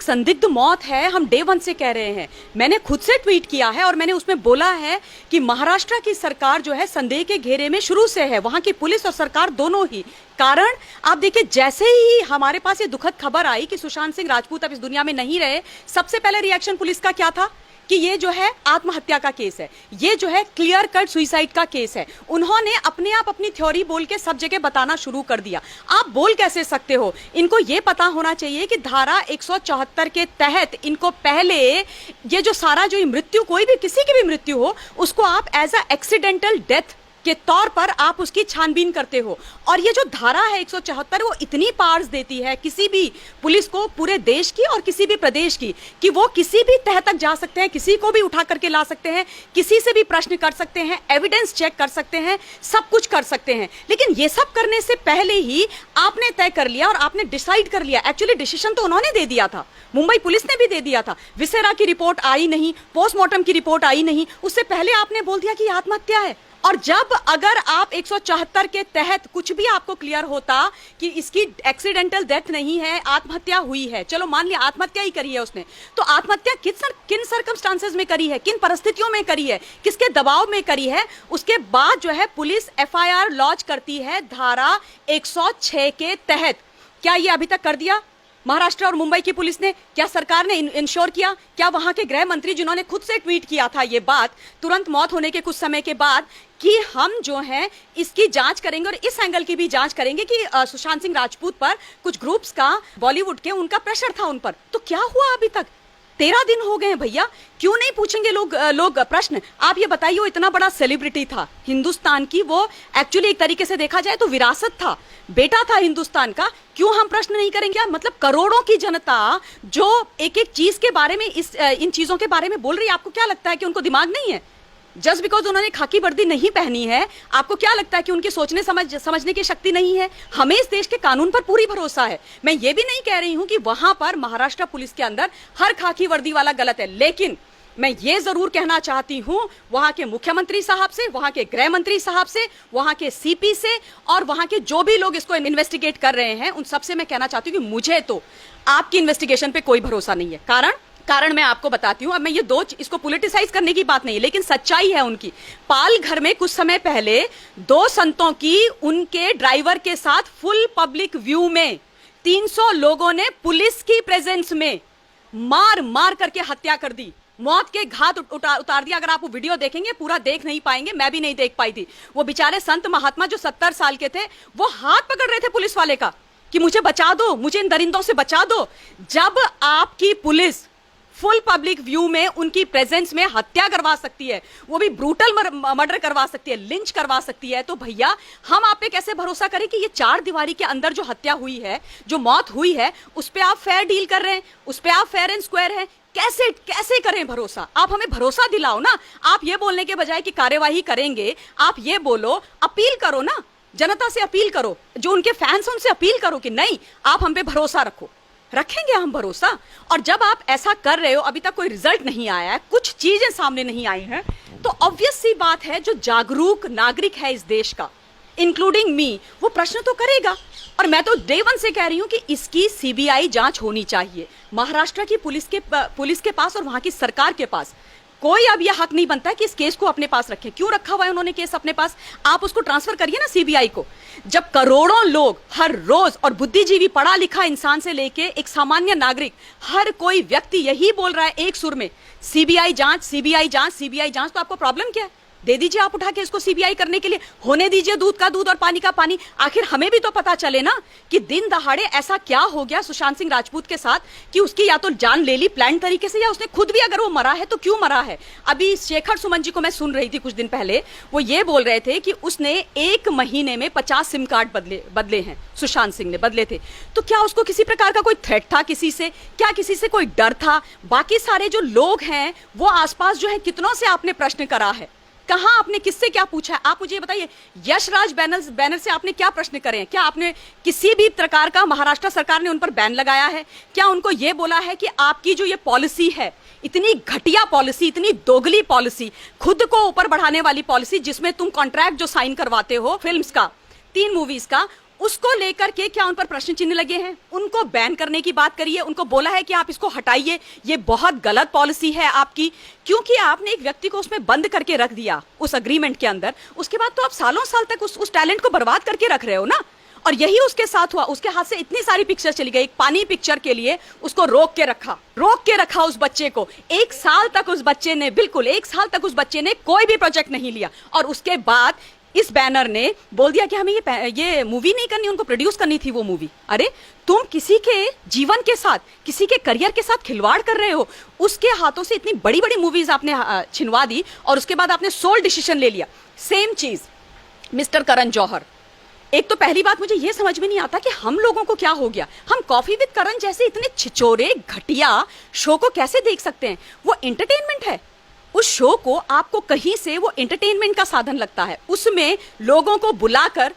एक संदिग्ध मौत है, हम डे वन से कह रहे हैं। मैंने खुद से ट्वीट किया है और मैंने उसमें बोला है कि महाराष्ट्र की सरकार जो है संदेह के घेरे में शुरू से है, वहां की पुलिस और सरकार दोनों ही। कारण आप देखिए, जैसे ही हमारे पास ये दुखद खबर आई कि सुशांत सिंह राजपूत अब इस दुनिया में नहीं रहे, सबसे पहले रिएक्शन पुलिस का क्या था कि ये जो है आत्महत्या का केस है, ये जो है क्लियर कट सुसाइड का केस है। उन्होंने अपने आप अपनी थ्योरी बोल के सब जगह बताना शुरू कर दिया। आप बोल कैसे सकते हो? इनको ये पता होना चाहिए कि धारा 174 के तहत इनको पहले ये जो सारा जो मृत्यु, कोई भी किसी की भी मृत्यु हो, उसको आप एज अ एक्सीडेंटल डेथ के तौर पर आप उसकी छानबीन करते हो। और ये जो धारा है 174, वो इतनी पावर्स देती है किसी भी पुलिस को, पूरे देश की और किसी भी प्रदेश की, कि वो किसी भी तह तक जा सकते हैं, किसी को भी उठा करके ला सकते हैं, किसी से भी प्रश्न कर सकते हैं, एविडेंस चेक कर सकते हैं, सब कुछ कर सकते हैं। लेकिन ये सब करने से पहले ही आपने तय कर लिया और आपने डिसाइड कर लिया। एक्चुअली डिसीजन तो उन्होंने दे दिया था, मुंबई पुलिस ने भी दे दिया था। विसेरा की रिपोर्ट आई नहीं, पोस्टमार्टम की रिपोर्ट आई नहीं, उससे पहले आपने बोल दिया कि आत्महत्या है। और जब अगर आप 174 के तहत कुछ भी आपको क्लियर होता कि इसकी एक्सीडेंटल डेथ नहीं है, आत्महत्या हुई है, चलो मान लिया आत्महत्या ही करी है उसने, तो आत्महत्या किन सर्कमस्टांसेस में करी है, किन परिस्थितियों में करी है, किसके दबाव में करी है, उसके बाद जो है पुलिस एफआईआर लॉन्च करती है धारा 106 के तहत। क्या ये अभी तक कर दिया महाराष्ट्र और मुंबई की पुलिस ने? क्या सरकार ने इंश्योर किया? क्या वहां के गृह मंत्री, जिन्होंने खुद से ट्वीट किया था ये बात तुरंत मौत होने के कुछ समय के बाद, कि हम जो है इसकी जांच करेंगे और इस एंगल की भी जांच करेंगे कि सुशांत सिंह राजपूत पर कुछ ग्रुप्स का, बॉलीवुड के, उनका प्रेशर था उन पर, तो क्या हुआ अभी तक? 13 दिन हो गए हैं भैया, क्यों नहीं पूछेंगे लोग प्रश्न? आप ये बताइए, वो इतना बड़ा सेलिब्रिटी था हिंदुस्तान की, वो एक्चुअली एक तरीके से देखा जाए तो विरासत था, बेटा था हिंदुस्तान का, क्यों हम प्रश्न नहीं करेंगे? मतलब करोड़ों की जनता जो एक एक चीज के बारे में, इन चीजों के बारे में बोल रही है, आपको क्या लगता है कि उनको दिमाग नहीं है? जस्ट बिकॉज उन्होंने खाकी वर्दी नहीं पहनी है, आपको क्या लगता है कि उनकी सोचने समझने की शक्ति नहीं है? हमें इस देश के कानून पर पूरी भरोसा है। मैं ये भी नहीं कह रही हूं कि वहां पर महाराष्ट्र पुलिस के अंदर हर खाकी वर्दी वाला गलत है, लेकिन मैं ये जरूर कहना चाहती हूं वहां के मुख्यमंत्री साहब से, वहां के गृह मंत्री साहब से, वहां के सीपी से और वहां के जो भी लोग इसको इन्वेस्टिगेट कर रहे हैं, उन सबसे मैं कहना चाहती हूं कि मुझे तो आपकी इन्वेस्टिगेशन पे कोई भरोसा नहीं है। कारण मैं आपको बताती हूं। अब मैं ये इसको पॉलिटिसाइज करने की बात नहीं है, लेकिन सच्चाई है उनकी। पाल घर में कुछ समय पहले 2 संतों की उनके ड्राइवर के साथ फुल पब्लिक व्यू में 300 लोगों ने पुलिस की प्रेजेंस में मार करके हत्या कर दी, मौत के घाट उतार दिया। अगर आप वो वीडियो देखेंगे, पूरा देख नहीं पाएंगे, मैं भी नहीं देख पाई थी। वो बेचारे संत महात्मा जो 70 साल के थे, वो हाथ पकड़ रहे थे पुलिस वाले का कि मुझे बचा दो, मुझे इन दरिंदों से बचा दो। जब आपकी पुलिस फुल पब्लिक व्यू में उनकी प्रेजेंस में हत्या करवा सकती है, वो भी ब्रूटल मर्डर करवा सकती है, लिंच करवा सकती है, तो भैया हम आप पे कैसे भरोसा करें कि ये 4 दीवारी के अंदर जो हत्या हुई है, जो मौत हुई है, उस पे आप फेयर डील कर रहे हैं, उस पे आप फेयर एंड स्क्वायर हैं? कैसे करें भरोसा? आप हमें भरोसा दिलाओ ना। आप ये बोलने के बजाय कि कार्यवाही करेंगे, आप ये बोलो, अपील करो ना, जनता से अपील करो, जो उनके फैंस उनसे अपील करो कि नहीं, आप हम पे भरोसा रखो। रखेंगे हम भरोसा। और जब आप ऐसा कर रहे हो, अभी तक कोई रिजल्ट नहीं आया है, कुछ चीजें सामने नहीं आई हैं, तो ऑब्वियस सी बात है जो जागरूक नागरिक है इस देश का, इंक्लूडिंग मी, वो प्रश्न तो करेगा। और मैं तो डे वन से कह रही हूं कि इसकी सीबीआई जांच होनी चाहिए। महाराष्ट्र की पुलिस के पास और वहां की सरकार के पास कोई अब यह हक नहीं बनता है कि इस केस को अपने पास रखें। क्यों रखा हुआ है उन्होंने केस अपने पास? आप उसको ट्रांसफर करिए ना सीबीआई को। जब करोड़ों लोग हर रोज, और बुद्धिजीवी, पढ़ा लिखा इंसान से लेके एक सामान्य नागरिक, हर कोई व्यक्ति यही बोल रहा है एक सुर में, सीबीआई जांच, सीबीआई जांच, सीबीआई जांच, तो आपको प्रॉब्लम क्या है? दे दीजिए आप उठा के इसको सीबीआई करने के लिए, होने दीजिए दूध का दूध और पानी का पानी। आखिर हमें भी तो पता चले ना कि दिन दहाड़े ऐसा क्या हो गया सुशांत सिंह राजपूत के साथ कि उसकी या तो जान ले ली प्लान तरीके से, या उसने खुद भी, अगर वो मरा है तो क्यों मरा है। अभी शेखर सुमन जी को मैं सुन रही थी कुछ दिन पहले, वो ये बोल रहे थे कि उसने 1 महीने में 50 सिम कार्ड बदले हैं, सुशांत सिंह ने बदले थे। तो क्या उसको किसी प्रकार का कोई थ्रेट था किसी से? क्या किसी से कोई डर था? बाकी सारे जो लोग हैं वो आसपास जो है, कितनों से आपने प्रश्न करा है? कहां आपने किससे क्या पूछा है? आप मुझे बताइए, यशराज बैनर से आपने क्या प्रश्न करे हैं? क्या आपने किसी भी प्रकार का, महाराष्ट्र सरकार ने उन पर बैन लगाया है? क्या उनको यह बोला है कि आपकी जो ये पॉलिसी है, इतनी घटिया पॉलिसी, इतनी दोगली पॉलिसी, खुद को ऊपर बढ़ाने वाली पॉलिसी, जिसमें तुम कॉन्ट्रैक्ट जो साइन करवाते हो फिल्म्स का, 3 मूवीज का, उसको लेकर के क्या उन पर प्रश्न चिन्ह लगे हैं? उनको बैन करने की बात करिए, उनको बोला है कि आप इसको हटाइए, ये बहुत गलत पॉलिसी है आपकी, क्योंकि आपने एक व्यक्ति को उसमें बंद करके रख दिया उस अग्रीमेंट के अंदर। उसके बाद तो आप सालों साल तक उस टैलेंट को बर्बाद करके रख रहे हो ना। और यही उसके साथ हुआ, उसके हाथ से इतनी सारी पिक्चर चली गई। पानी पिक्चर के लिए उसको रोक के रखा उस बच्चे को। 1 साल तक उस बच्चे ने, बिल्कुल 1 साल तक उस बच्चे ने कोई भी प्रोजेक्ट नहीं लिया। और उसके बाद इस बैनर ने बोल दिया कि हमें ये मूवी नहीं करनी, उनको प्रोड्यूस करनी थी वो मूवी। अरे तुम किसी के जीवन के साथ, किसी के करियर के साथ खिलवाड़ कर रहे हो। उसके हाथों से इतनी बड़ी बड़ी मूवीज आपने छिनवा दी और उसके बाद आपने सोल डिसीजन ले लिया। सेम चीज मिस्टर करण जौहर। एक तो पहली बात मुझे यह समझ में नहीं आता कि हम लोगों को क्या हो गया, हम कॉफी विद करण जैसे इतने छिछोरे घटिया शो को कैसे देख सकते हैं? वो एंटरटेनमेंट है। उस शो को आपको कहीं से वो एंटरटेनमेंट का साधन लगता है। उसमें लोगों को बुलाकर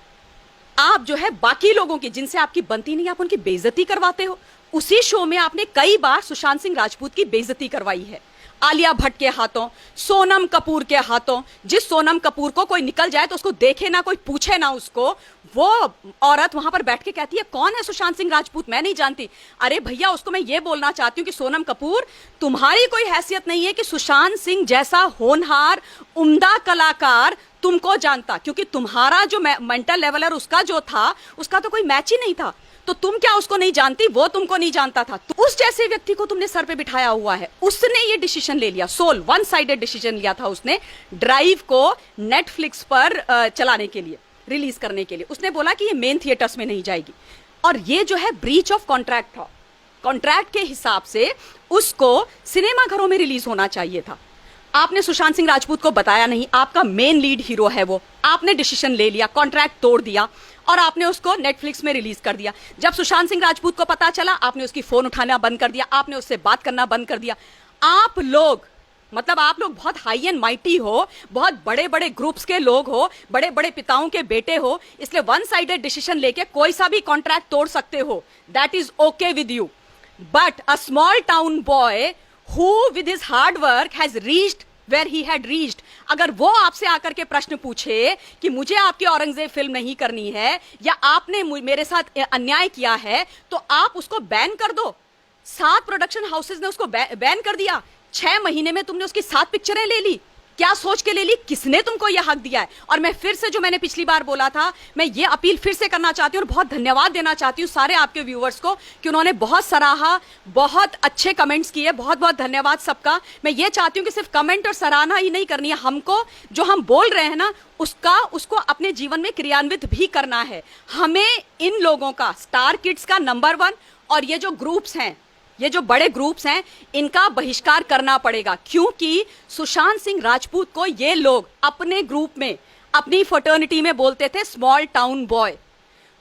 आप जो है बाकी लोगों की, जिनसे आपकी बनती नहीं, आप उनकी बेइज्जती करवाते हो। उसी शो में आपने कई बार सुशांत सिंह राजपूत की बेइज्जती करवाई है, आलिया भट्ट के हाथों, सोनम कपूर के हाथों। जिस सोनम कपूर को कोई निकल जाए तो उसको देखे ना, कोई पूछे ना उसको, वो औरत वहां पर बैठ के कहती है कौन है सुशांत सिंह राजपूत, मैं नहीं जानती। अरे भैया, उसको मैं ये बोलना चाहती हूँ कि सोनम कपूर, तुम्हारी कोई हैसियत नहीं है कि सुशांत सिंह जैसा होनहार उम्दा कलाकार तुमको जानता, क्योंकि तुम्हारा जो मेंटल लेवल है उसका जो था, उसका तो कोई मैच ही नहीं था। तो तुम क्या उसको नहीं जानती? वो तुमको नहीं जानता था। तो उस जैसे व्यक्ति को तुमने सर पे बिठाया हुआ है। उसने ये डिसीजन ले लिया, सोल वन साइडेड डिसीजन लिया था उसने, ड्राइव को नेटफ्लिक्स पर चलाने के लिए, रिलीज करने के लिए। उसने बोला कि ये मेन थिएटर्स में नहीं जाएगी। और ये जो है ब्रीच ऑफ कॉन्ट्रैक्ट था। कॉन्ट्रैक्ट के हिसाब से उसको सिनेमा घरों में रिलीज होना चाहिए था। आपने सुशांत सिंह राजपूत को बताया नहीं, आपका मेन लीड हीरो है वो, आपने डिसीजन ले लिया, कॉन्ट्रैक्ट तोड़ दिया और आपने उसको नेटफ्लिक्स में रिलीज कर दिया। जब सुशांत सिंह राजपूत को पता चला, आपने उसकी फोन उठाना बंद कर दिया, आपने उससे बात करना बंद कर दिया। आप लोग बहुत हाई एंड माइटी हो, बहुत बड़े बड़े ग्रुप्स के लोग हो, बड़े बड़े पिताओं के बेटे हो, इसलिए वन साइडेड डिसीजन लेके कोई सा भी कॉन्ट्रैक्ट तोड़ सकते हो। That is okay with you, but a small town boy who with his hard work has reached where he had reached, अगर वो आपसे आकर के प्रश्न पूछे कि मुझे आपकी औरंगजेब फिल्म नहीं करनी है या आपने मेरे साथ अन्याय किया है, तो आप उसको बैन कर दो। 7 प्रोडक्शन हाउसेज ने उसको बैन कर दिया। 6 महीने में तुमने उसकी 7 पिक्चरें ले ली। क्या सोच के ले ली? किसने तुमको यह हक दिया है? और मैं फिर से, जो मैंने पिछली बार बोला था, मैं ये अपील फिर से करना चाहती हूँ और बहुत धन्यवाद देना चाहती हूँ सारे आपके व्यूअर्स को कि उन्होंने बहुत सराहा, बहुत अच्छे कमेंट्स किए। बहुत बहुत धन्यवाद सबका। मैं ये चाहती हूँ कि सिर्फ कमेंट और सराहना ही नहीं करनी है, हमको जो हम बोल रहे हैं ना उसको अपने जीवन में क्रियान्वित भी करना है। हमें इन लोगों का, स्टार किड्स का नंबर 1 और ये जो ग्रुप्स हैं, ये जो बड़े ग्रुप्स हैं, इनका बहिष्कार करना पड़ेगा, क्योंकि सुशांत सिंह राजपूत को ये लोग अपने ग्रुप में, अपनी फर्टर्निटी में बोलते थे स्मॉल टाउन बॉय।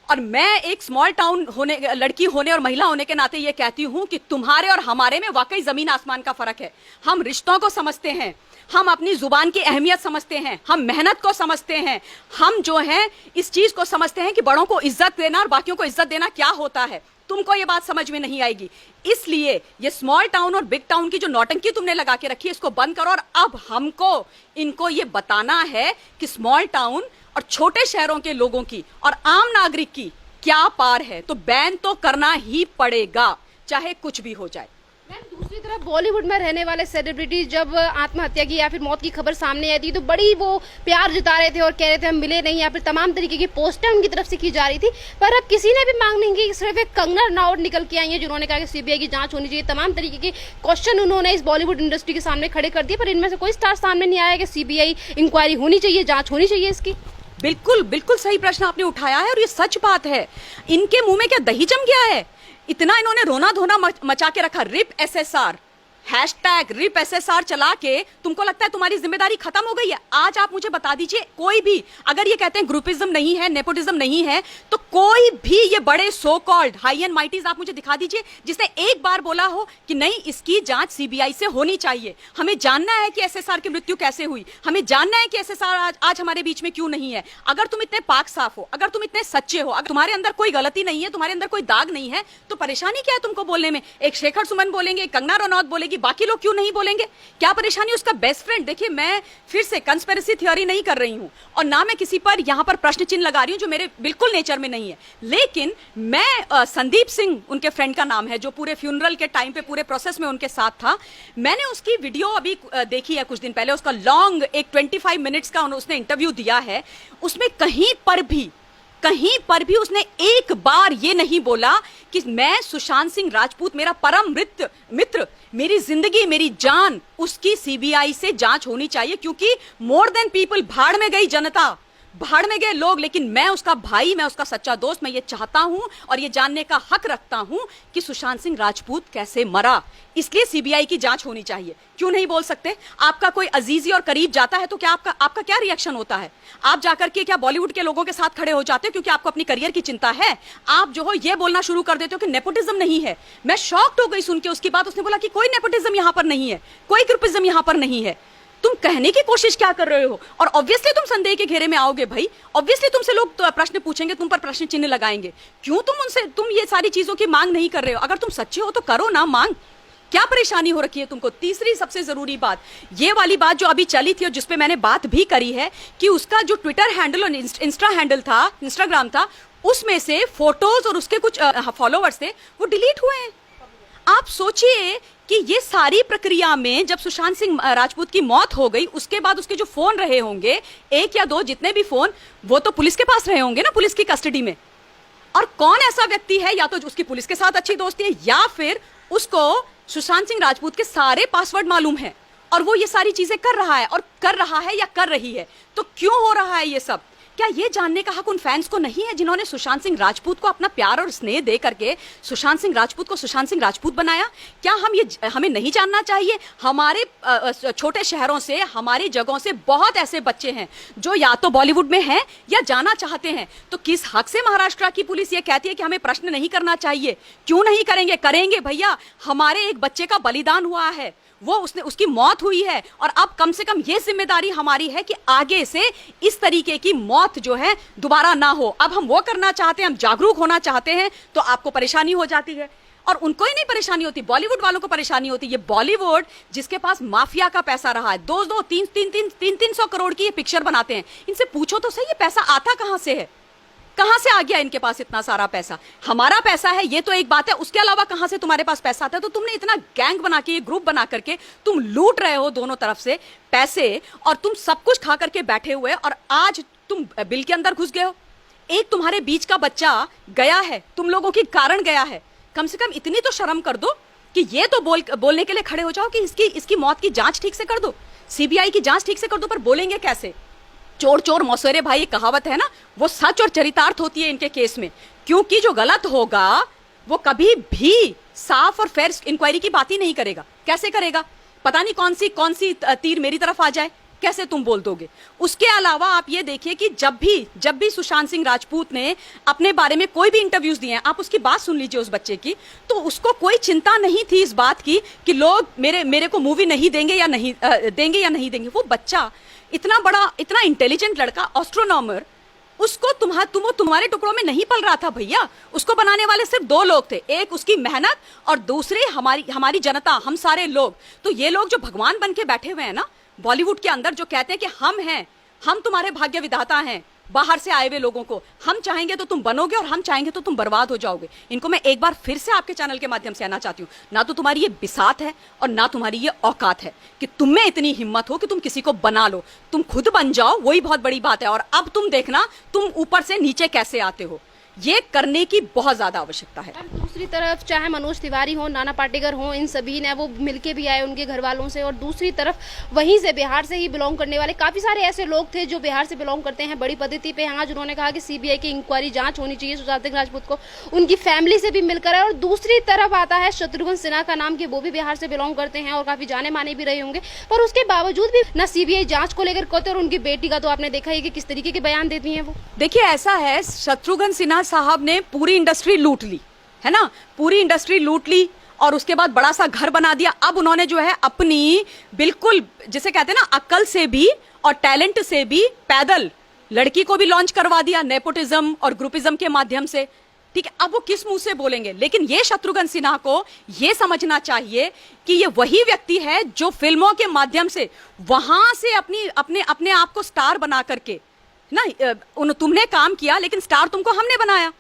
और मैं एक स्मॉल टाउन लड़की होने और महिला होने के नाते ये कहती हूं कि तुम्हारे और हमारे में वाकई जमीन आसमान का फर्क है। हम रिश्तों को समझते हैं, हम अपनी जुबान की अहमियत समझते हैं, हम मेहनत को समझते हैं, हम जो है इस चीज को समझते हैं कि बड़ों को इज्जत देना और बाकियों को इज्जत देना क्या होता है। तुमको ये बात समझ में नहीं आएगी। इसलिए ये स्मॉल टाउन और बिग टाउन की जो नौटंकी तुमने लगा के रखी है, इसको बंद करो। और अब हमको इनको ये बताना है कि स्मॉल टाउन और छोटे शहरों के लोगों की और आम नागरिक की क्या पार है। तो बैन तो करना ही पड़ेगा, चाहे कुछ भी हो जाए। दूसरी तरफ बॉलीवुड में रहने वाले सेलिब्रिटी जब आत्महत्या की या फिर मौत की खबर सामने आई थी तो बड़ी वो प्यार जता रहे थे और कह रहे थे हम मिले नहीं, या फिर तमाम तरीके की पोस्टें उनकी तरफ से की जा रही थी। पर अब किसी ने भी मांग नहीं की। सिर्फ एक कंगना रनौत निकल के आई है जिन्होंने कहा कि सीबीआई की जांच होनी चाहिए। तमाम तरीके के क्वेश्चन उन्होंने इस बॉलीवुड इंडस्ट्री के सामने खड़े कर दिए, पर इनमें से कोई स्टार सामने नहीं आया कि सीबीआई इंक्वायरी होनी चाहिए, जाँच होनी चाहिए इसकी। बिल्कुल बिल्कुल सही प्रश्न आपने उठाया है और ये सच बात है। इनके मुंह में क्या दही जम गया है? इतना इन्होंने रोना धोना मचा के रखा। RIP SSR, hashtag RIP SSR चला के तुमको लगता है तुम्हारी जिम्मेदारी खत्म हो गई है? आज आप मुझे बता दीजिए, कोई भी अगर ये कहते हैं ग्रुपिज्म नहीं है, नेपोटिज्म नहीं है, तो कोई भी ये बड़े सो कॉल्ड हाई एंड माइटीज आप मुझे दिखा दीजिए जिसने एक बार बोला हो कि नहीं, इसकी जांच सीबीआई से होनी चाहिए। हमें जानना है कि एसएसआर की मृत्यु कैसे हुई, हमें जानना है कि एसएसआर आज हमारे बीच में क्यों नहीं है। अगर तुम इतने पाक साफ हो, अगर तुम इतने सच्चे हो, अगर तुम्हारे अंदर कोई गलती नहीं है, तुम्हारे अंदर कोई दाग नहीं है, तो परेशानी क्या है तुमको बोलने में? एक शेखर सुमन बोलेंगे, एक कंगना रनौत बोलेगी, बोलेगी, बाकी लोग क्यों नहीं बोलेंगे? क्या परेशानी? उसका बेस्ट फ्रेंड। देखिए, मैं फिर से कंस्पिरेसी थ्योरी नहीं कर रही हूं और ना मैं किसी पर यहां पर प्रश्न चिन्ह लगा रही हूं, जो मेरे बिल्कुल नेचर में नहीं है। लेकिन मैं संदीप सिंह उनके फ्रेंड का नाम है, जो पूरे फ्यूनरल के टाइम पे पूरे प्रोसेस में उनके साथ था। मैंने उसकी वीडियो अभी देखी है कुछ दिन पहले, उसका लॉन्ग एक 25 मिनट्स का उसने इंटरव्यू दिया है। उसमें कहीं पर भी उसने एक बार ये नहीं बोला कि मैं सुशांत सिंह राजपूत, मेरा परम मित्र, मेरी जिंदगी, मेरी जान, उसकी सीबीआई से जांच होनी चाहिए, क्योंकि मोर देन पीपल, भाड़ में गई जनता, भाड़ में गए लोग, लेकिन मैं उसका भाई, मैं उसका सच्चा दोस्त, मैं ये चाहता हूं और ये जानने का हक रखता हूं कि सुशांत सिंह राजपूत कैसे मरा, इसलिए सीबीआई की जांच होनी चाहिए। क्यों नहीं बोल सकते? आपका कोई अजीजी और करीब जाता है तो क्या आपका क्या रिएक्शन होता है? आप जाकर के क्या बॉलीवुड के लोगों के साथ खड़े हो जाते हो क्योंकि आपको अपनी करियर की चिंता है? आप जो हो ये बोलना शुरू कर देते हो कि नेपोटिज्म नहीं है। मैं शॉक्ड हो गई सुन के उसकी बात। उसने बोला कि कोई नेपोटिज्म यहां पर नहीं है, कोई ग्रुपिज्म यहां पर नहीं है। तुम कहने की कोशिश क्या कर रहे हो? और ऑब्वियसली तुम संदेह के घेरे में आओगे भाई, ऑब्वियसली तुमसे लोग तो प्रश्न पूछेंगे, तुम पर प्रश्न चिन्ह लगाएंगे। क्यों तुम ये सारी चीजों की मांग नहीं कर रहे हो? अगर तुम सच्चे हो तो करो ना मांग, क्या परेशानी हो रखी है तुमको? तीसरी सबसे जरूरी बात, ये वाली बात जो अभी चली थी और जिसपे मैंने बात भी करी है, कि उसका जो ट्विटर हैंडल और इंस्टाग्राम था, उसमें से फोटोज और उसके कुछ फॉलोवर्स थे, वो डिलीट हुए हैं। आप सोचिए कि ये सारी प्रक्रिया में जब सुशांत सिंह राजपूत की मौत हो गई, उसके बाद उसके जो फोन रहे होंगे, एक या दो, जितने भी फोन, वो तो पुलिस के पास रहे होंगे ना, पुलिस की कस्टडी में। और कौन ऐसा व्यक्ति है, या तो उसकी पुलिस के साथ अच्छी दोस्ती है, या फिर उसको सुशांत सिंह राजपूत के सारे पासवर्ड मालूम है और वो ये सारी चीजें कर रहा है, और कर रहा है या कर रही है। तो क्यों हो रहा है ये सब? क्या ये जानने का हक उन फैंस को नहीं है जिन्होंने सुशांत सिंह राजपूत को अपना प्यार और स्नेह दे करके सुशांत सिंह राजपूत को सुशांत सिंह राजपूत बनाया? क्या हमें नहीं जानना चाहिए? हमारे छोटे शहरों से, हमारी जगहों से बहुत ऐसे बच्चे हैं जो या तो बॉलीवुड में हैं या जाना चाहते हैं। तो किस हक से महाराष्ट्र की पुलिस ये कहती है कि हमें प्रश्न नहीं करना चाहिए? क्यों नहीं करेंगे? करेंगे भैया। हमारे एक बच्चे का बलिदान हुआ है, उसकी मौत हुई है, और अब कम से कम ये जिम्मेदारी हमारी है कि आगे से इस तरीके की मौत जो है दोबारा ना हो। अब हम वो करना चाहते हैं, हम जागरूक होना चाहते हैं, तो आपको परेशानी हो जाती है। और उनको ही नहीं परेशानी होती, बॉलीवुड वालों को परेशानी होती है। ये बॉलीवुड जिसके पास माफिया का पैसा रहा है, 2-300 करोड़ की ये पिक्चर बनाते हैं, इनसे पूछो तो सही, ये पैसा आता कहां से है? कहां से आ गया इनके पास इतना सारा पैसा? हमारा पैसा है ये तो एक बात है, उसके अलावा कहां से तुम्हारे पास पैसा आता है? तो तुमने इतना गैंग बना के, ये ग्रुप बना करके तुम लूट रहे हो दोनों तरफ से पैसे, और तुम सब कुछ खा करके बैठे हुए, और आज तुम बिल के अंदर घुस गए हो। एक तुम्हारे बीच का बच्चा गया है, तुम लोगों के कारण गया है। कम से कम इतनी तो शर्म कर दो कि ये तो बोलने के लिए खड़े हो जाओ कि इसकी मौत की जांच ठीक से कर दो, सीबीआई की जांच ठीक से कर दो। पर बोलेंगे कैसे? चोर चोर मौसेरे भाई, ये कहावत है ना, वो सच और चरितार्थ होती है इनके केस में। क्योंकि जो गलत होगा वो कभी भी साफ और फेयर इंक्वायरी की बात ही नहीं करेगा। कैसे करेगा? पता नहीं कौन सी तीर मेरी तरफ आ जाए, कैसे तुम बोल दोगे? उसके अलावा आप ये देखिए कि जब भी सुशांत सिंह राजपूत ने अपने बारे में कोई भी इंटरव्यूज दिए हैं, आप उसकी बात सुन लीजिए उस बच्चे की, तो उसको कोई चिंता नहीं थी इस बात की कि लोग मेरे को मूवी नहीं देंगे या नहीं देंगे। वो बच्चा इतना बड़ा, इतना इंटेलिजेंट लड़का, एस्ट्रोनॉमर, उसको तुम्हारे टुकड़ों में नहीं पल रहा था भैया। उसको बनाने वाले सिर्फ दो लोग थे, एक उसकी मेहनत और दूसरे हमारी जनता, हम सारे लोग। तो ये लोग जो भगवान बन के बैठे हुए हैं ना बॉलीवुड के अंदर, जो कहते हैं कि हम तुम्हारे भाग्य विधाता हैं, बाहर से आए हुए लोगों को हम चाहेंगे तो तुम बनोगे और हम चाहेंगे तो तुम बर्बाद हो जाओगे। इनको मैं एक बार फिर से आपके चैनल के माध्यम से कहना चाहती हूँ, ना तो तुम्हारी ये बिसात है और ना तुम्हारी ये औकात है कि तुम में इतनी हिम्मत हो कि तुम किसी को बना लो। तुम खुद बन जाओ, वही बहुत बड़ी बात है। और अब तुम देखना तुम ऊपर से नीचे कैसे आते हो, ये करने की बहुत ज्यादा आवश्यकता है। दूसरी तरफ चाहे मनोज तिवारी हो, नाना पाटेकर हो, इन सभी ने वो मिलके भी आए उनके घर वालों से, और दूसरी तरफ वहीं से बिहार से ही बिलोंग करने वाले काफी सारे ऐसे लोग थे जो बिहार से बिलोंग करते हैं बड़ी पद्धति पे। हाँ, जिन्होंने कहा कि सीबीआई की इंक्वायरी जांच होनी चाहिए सुशांत सिंह राजपूत को, उनकी फैमिली से भी मिलकर है। और दूसरी तरफ आता है शत्रुघ्न सिन्हा का नाम, कि वो भी बिहार से बिलोंग करते हैं और काफी जाने माने भी रहे होंगे, पर उसके बावजूद भी ना सीबीआई जांच को लेकर कहते, और उनकी बेटी का तो आपने देखा ही कि किस तरीके के बयान देती हैं वो। देखिए, ऐसा है, शत्रुघ्न सिन्हा साहब ने पूरी इंडस्ट्री लूट ली है ना, पूरी इंडस्ट्री लूट ली और उसके बाद बड़ा सा घर बना दिया। अब उन्होंने जो है अपनी बिल्कुल जिसे कहते हैं ना अक्ल से भी और टैलेंट से भी पैदल लड़की को भी लॉन्च करवा दिया नेपोटिज्म और ग्रुपिज्म के माध्यम से। ठीक है, अब वो किस मुंह से बोलेंगे? लेकिन ये शत्रुघ्न सिन्हा को ये समझना चाहिए कि ये वही व्यक्ति है जो फिल्मों के माध्यम से वहां से अपने आप को स्टार बना करके ना, तुमने काम किया लेकिन स्टार तुमको हमने बनाया,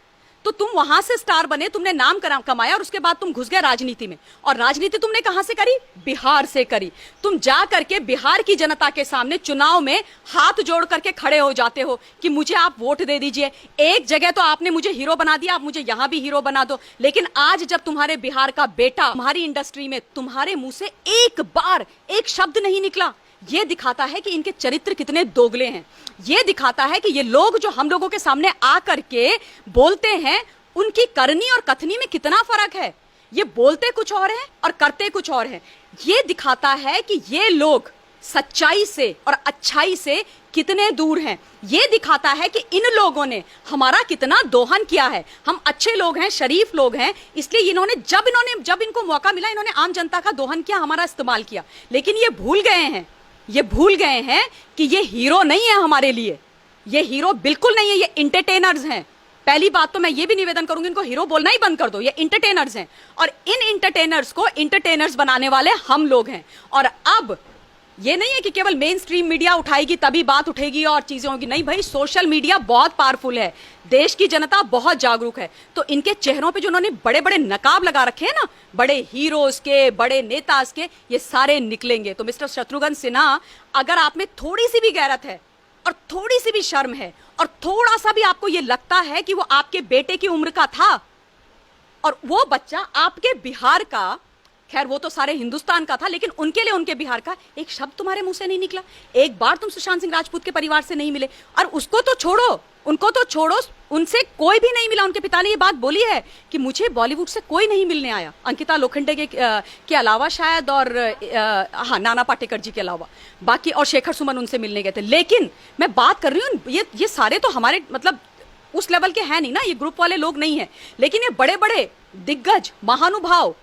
तो तुम वहां से स्टार बने, तुमने नाम कमाया और उसके बाद तुम घुस गए राजनीति में। और राजनीति तुमने कहां से करी? बिहार से करी। तुम जा करके बिहार की जनता के सामने चुनाव में हाथ जोड़ करके खड़े हो जाते हो कि मुझे आप वोट दे दीजिए। एक जगह तो आपने मुझे हीरो बना दिया, आप मुझे यहां भी हीरो बना दो। लेकिन आज जब तुम्हारे बिहार का बेटा तुम्हारी इंडस्ट्री में, तुम्हारे मुंह से एक बार एक शब्द नहीं निकला, ये दिखाता है कि इनके चरित्र कितने दोगले हैं। ये दिखाता है कि ये लोग जो हम लोगों के सामने आकर के बोलते हैं, उनकी करनी और कथनी में कितना फर्क है। ये बोलते कुछ और है और करते कुछ और है। ये दिखाता है कि ये लोग सच्चाई से और अच्छाई से कितने दूर हैं। ये दिखाता है कि इन लोगों ने हमारा कितना दोहन किया है। हम अच्छे लोग हैं, शरीफ लोग हैं, इसलिए इन्होंने जब इनको मौका मिला, इन्होंने आम जनता का दोहन किया, हमारा इस्तेमाल किया। लेकिन ये भूल गए हैं कि ये हीरो नहीं है हमारे लिए। ये हीरो बिल्कुल नहीं है, ये एंटरटेनर्स हैं। पहली बात तो मैं ये भी निवेदन करूंगी, इनको हीरो बोलना ही बंद कर दो। ये एंटरटेनर्स हैं और इन एंटरटेनर्स को एंटरटेनर्स बनाने वाले हम लोग हैं। और अब ये नहीं है कि केवल मेन स्ट्रीम मीडिया उठाएगी तभी बात उठेगी और चीजें होगी। नहीं भाई, सोशल मीडिया बहुत पावरफुल है, देश की जनता बहुत जागरूक है। तो इनके चेहरों पे जो उन्होंने बड़े बड़े नकाब लगा रखे हैं ना, बड़े हीरोज के, बड़े नेताज के, ये सारे निकलेंगे। तो मिस्टर शत्रुघ्न सिन्हा, अगर आप में थोड़ी सी भी गैरत है और थोड़ी सी भी शर्म है और थोड़ा सा भी आपको ये लगता है कि वो आपके बेटे की उम्र का था और वो बच्चा आपके बिहार का, खैर वो तो सारे हिंदुस्तान का था, लेकिन उनके लिए उनके बिहार का एक शब्द तुम्हारे मुंह से नहीं निकला। एक बार तुम सुशांत सिंह राजपूत के परिवार से नहीं मिले। और उसको तो छोड़ो, उनको तो छोड़ो, उनसे कोई भी नहीं मिला। उनके पिता ने ये बात बोली है कि मुझे बॉलीवुड से कोई नहीं मिलने आया, अंकिता लोखंडे के अलावा शायद, और हाँ, नाना पाटेकर जी के अलावा, बाकी और शेखर सुमन उनसे मिलने गए थे। लेकिन मैं बात कर रही हूँ, ये सारे तो हमारे मतलब उस लेवल के हैं नहीं ना, ये ग्रुप वाले लोग नहीं है। लेकिन ये बड़े बड़े दिग्गज महानुभाव,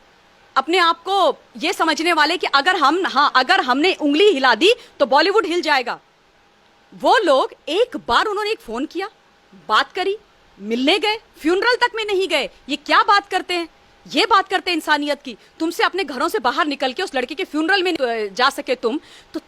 अपने आप को ये समझने वाले कि अगर हमने उंगली हिला दी तो बॉलीवुड हिल जाएगा, वो लोग एक बार उन्होंने एक फोन किया, बात करी, मिलने गए, फ्यूनरल तक में नहीं गए। ये क्या बात करते हैं? ये बात करते हैं इंसानियत की। तुमसे अपने घरों से बाहर निकल के उस लड़के के फ्यूनरल में जा सके तो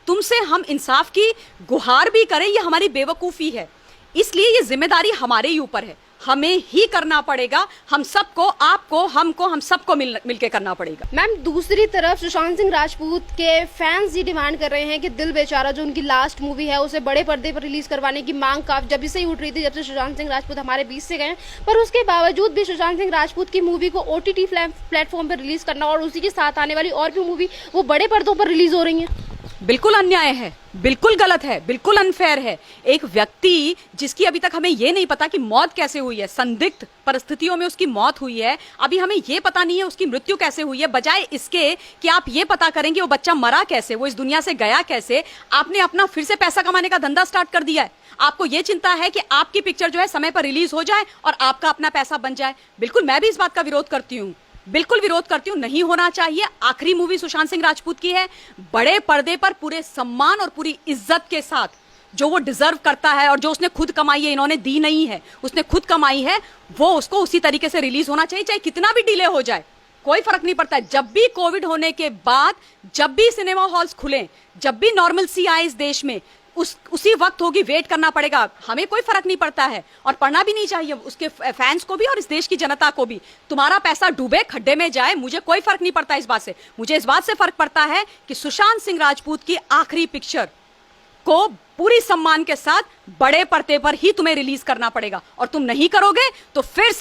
तुमसे हम इंसाफ की गुहार भी करें, ये हमारी बेवकूफी है। इसलिए ये जिम्मेदारी हमारे ही ऊपर है, हमें ही करना पड़ेगा। हम सबको, आपको, हमको, हम सबको मिलके करना पड़ेगा। मैम, दूसरी तरफ सुशांत सिंह राजपूत के फैंस ये डिमांड कर रहे हैं कि दिल बेचारा, जो उनकी लास्ट मूवी है, उसे बड़े पर्दे पर रिलीज करवाने की मांग जब से ही उठ रही थी, जब से सुशांत सिंह राजपूत हमारे बीच से गए। पर उसके बावजूद भी सुशांत सिंह राजपूत की मूवी को OTT प्लेटफॉर्म पर रिलीज करना और उसी के साथ आने वाली और भी मूवी वो बड़े पर्दों पर रिलीज हो रही है, बिल्कुल अन्याय है, बिल्कुल गलत है, बिल्कुल अनफेयर है। एक व्यक्ति जिसकी अभी तक हमें ये नहीं पता कि मौत कैसे हुई है, संदिग्ध परिस्थितियों में उसकी मौत हुई है, अभी हमें ये पता नहीं है उसकी मृत्यु कैसे हुई है। बजाय इसके कि आप ये पता करेंगे वो बच्चा मरा कैसे, वो इस दुनिया से गया कैसे, आपने अपना फिर से पैसा कमाने का धंधा स्टार्ट कर दिया है। आपको ये चिंता है कि आपकी पिक्चर जो है समय पर रिलीज हो जाए और आपका अपना पैसा बन जाए। बिल्कुल, मैं भी इस बात का विरोध करती हूँ, बिल्कुल विरोध करती हूँ, नहीं होना चाहिए। आखिरी मूवी सुशांत सिंह राजपूत की है, बड़े पर्दे पर पूरे सम्मान और पूरी इज्जत के साथ, जो वो डिजर्व करता है और जो उसने खुद कमाई है, इन्होंने दी नहीं है, उसने खुद कमाई है, वो उसको उसी तरीके से रिलीज होना चाहिए, चाहे कितना भी डिले हो जाए, कोई फर्क नहीं पड़ता है। जब भी कोविड होने के बाद, जब भी सिनेमा हॉल्स खुले, जब भी नॉर्मलसी आए इस देश में, उसी वक्त होगी, वेट करना पड़ेगा, हमें कोई फर्क नहीं पड़ता है और पढ़ना भी नहीं चाहिए उसके फैंस को भी और इस देश की जनता को भी। तुम्हारा पैसा डूबे, खड्डे में जाए, मुझे कोई फर्क नहीं पड़ता इस बात से। मुझे इस बात से फर्क पड़ता है कि सुशांत सिंह राजपूत की आखिरी पिक्चर को पूरी सम्मान के साथ बड़े पर्दे पर ही तुम्हें रिलीज करना पड़ेगा, और तुम नहीं करोगे तो फिर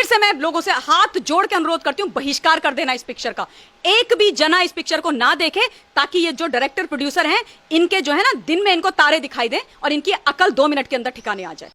से मैं लोगों से हाथ जोड़ के अनुरोध करती हूं, बहिष्कार कर देना इस पिक्चर का। एक भी जना इस पिक्चर को ना देखे, ताकि ये जो डायरेक्टर प्रोड्यूसर हैं, इनके जो है ना, दिन में इनको तारे दिखाई दें और इनकी अकल 2 मिनट के अंदर ठिकाने आ जाए।